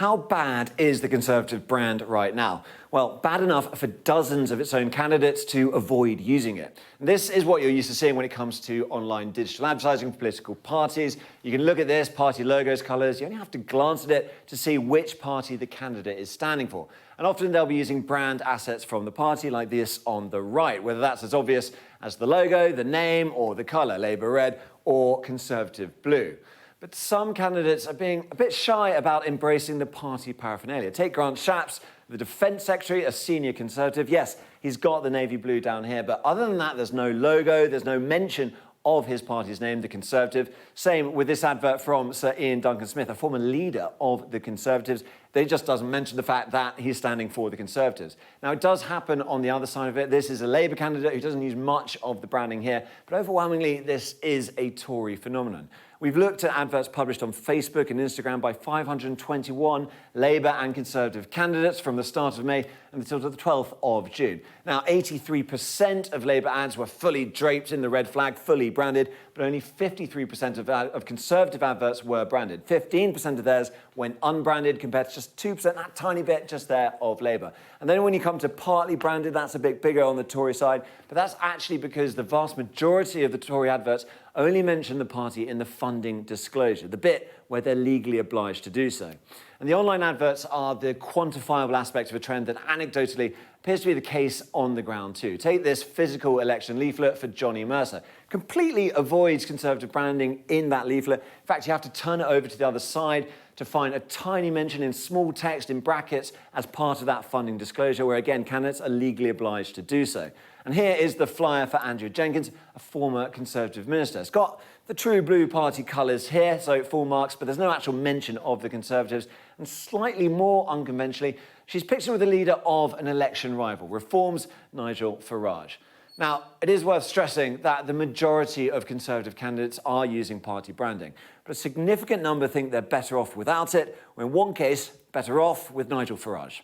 How bad is the Conservative brand right now? Well, bad enough for dozens of its own candidates to avoid using it. This is what you're used to seeing when it comes to online digital advertising for political parties. You can look at this, party logos, colours. You only have to glance at it to see which party the candidate is standing for. And often they'll be using brand assets from the party like this on the right, whether that's as obvious as the logo, the name, or the colour, Labour red or Conservative blue. But some candidates are being a bit shy about embracing the party paraphernalia. Take Grant Shapps, the Defence Secretary, a senior Conservative. Yes, he's got the navy blue down here, but other than that, there's no logo, there's no mention of his party's name, the Conservative. Same with this advert from Sir Ian Duncan-Smith, a former leader of the Conservatives. They just doesn't mention the fact that he's standing for the Conservatives. Now, it does happen on the other side of it. This is a Labour candidate who doesn't use much of the branding here, but overwhelmingly, this is a Tory phenomenon. We've looked at adverts published on Facebook and Instagram by 521 Labour and Conservative candidates from the start of May until the 12th of June. Now, 83% of Labour ads were fully draped in the red flag, fully branded, but only 53% of Conservative adverts were branded. 15% of theirs went unbranded compared to just 2%, that tiny bit just there, of Labour. And then when you come to partly branded, that's a bit bigger on the Tory side, but that's actually because the vast majority of the Tory adverts only mention the party in the funding disclosure, the bit where they're legally obliged to do so. And the online adverts are the quantifiable aspect of a trend that anecdotally appears to be the case on the ground too. Take this physical election leaflet for Johnny Mercer. Completely avoids Conservative branding in that leaflet. In fact, you have to turn it over to the other side to find a tiny mention in small text in brackets as part of that funding disclosure, where again, candidates are legally obliged to do so. And here is the flyer for Andrew Jenkins, a former Conservative minister. It's got the true blue party colours here, so full marks, but there's no actual mention of the Conservatives. And slightly more unconventionally, she's pictured with the leader of an election rival, Reform's Nigel Farage. Now, it is worth stressing that the majority of Conservative candidates are using party branding, but a significant number think they're better off without it, or in one case, better off with Nigel Farage.